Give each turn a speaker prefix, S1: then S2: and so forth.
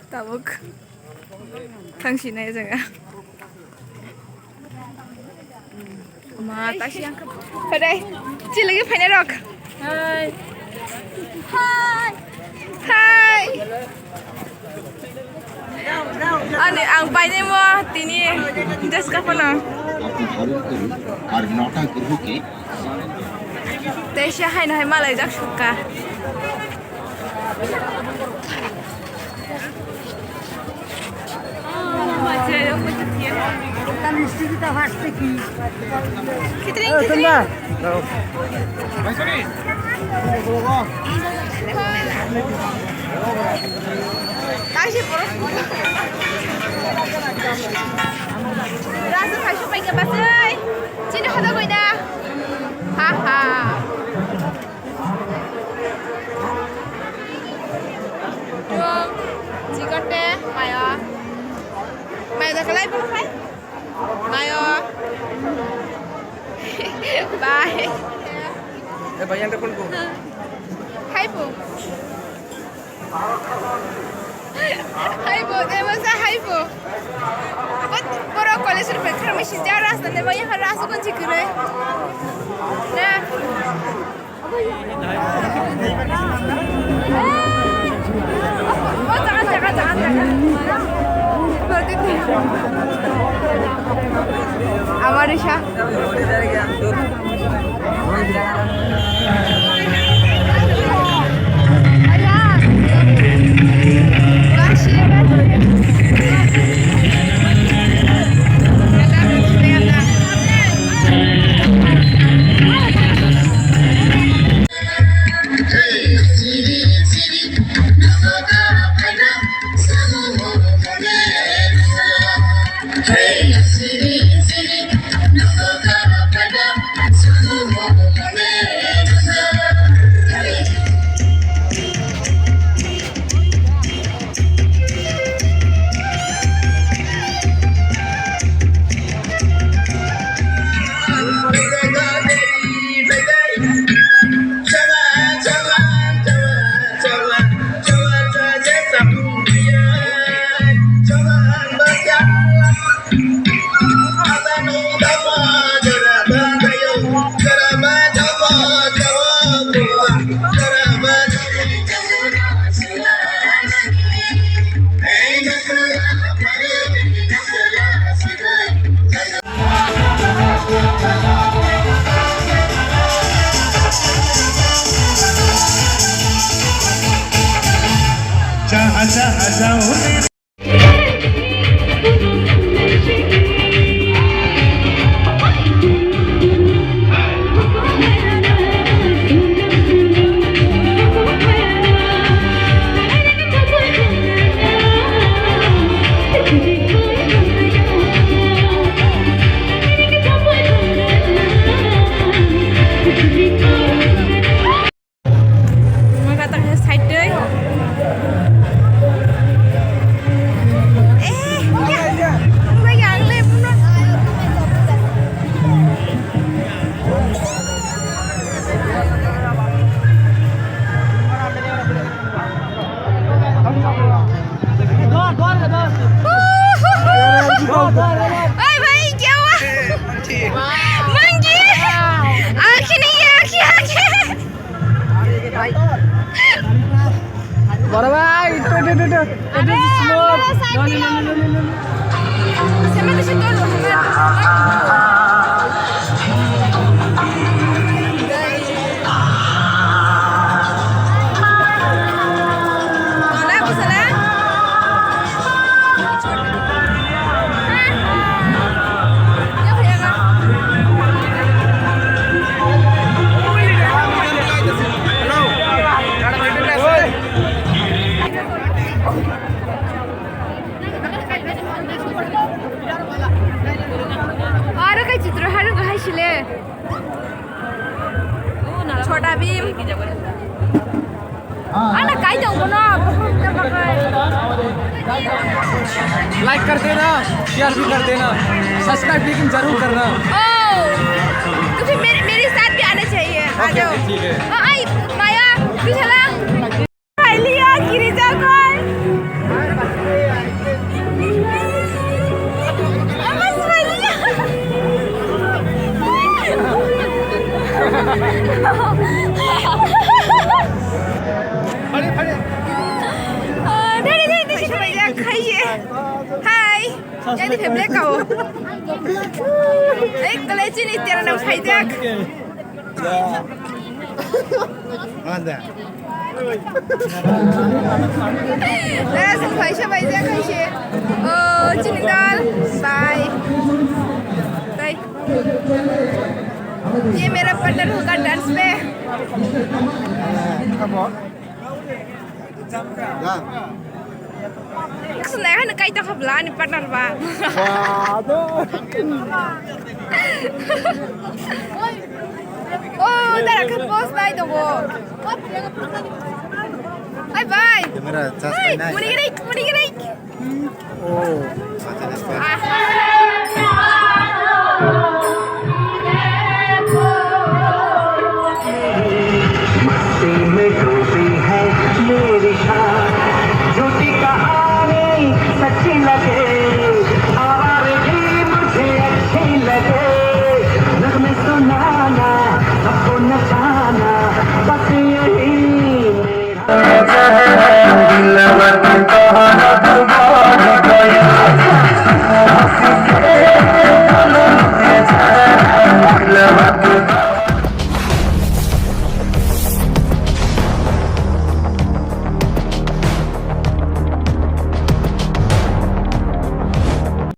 S1: Tabuk. Tangsinay jaga. Ma taksi yang Padai. Ci lagi fine rock. Hai. Hai. Hai. Ani ang paine mo tini jas ka pano.
S2: আর নটা গ্রহকে
S1: Tesya hai na hai malai jak suka. Kitring kitring. Kasih porok. Rasa kasih pakai pasai. Cina kata kau dah. Haha. Jom, jika teh, Maya. Maya dah kelai belum, Maya? Maya. Bye.
S3: Bayan telepon ko.
S1: Hai po. Hai po, masa hai po. But poro college ru pekhar me sija rasta ne baya har rasta kon chikre. Na. Oh, jangan. Berarti আমার রিশা
S3: बड़ा भाई छोटा भीम आना काय जाऊ ना like कर देना, शेयर भी कर देना, सब्सक्राइब लेकिन जरूर करना।
S1: तो फिर मेरे साथ भी आना चाहिए। आ जाओ।
S3: ठीक है।
S1: आई माया पिछला लिया गिरिजा कौन khaye. Hi. Jadi feblek kau. College ni tiada nak khajak.
S4: Ada.
S1: Dah sampai siapa dia khaye. Oh, cini dal. Bye. Bye. ये मेरा पार्टनर होगा डांस पे Kesenai kan kai tak belah ni partner ba. Oh, dah nak post bye tu go. Bye bye.
S4: Kamera
S1: Hai, muni gerik.
S4: Oh.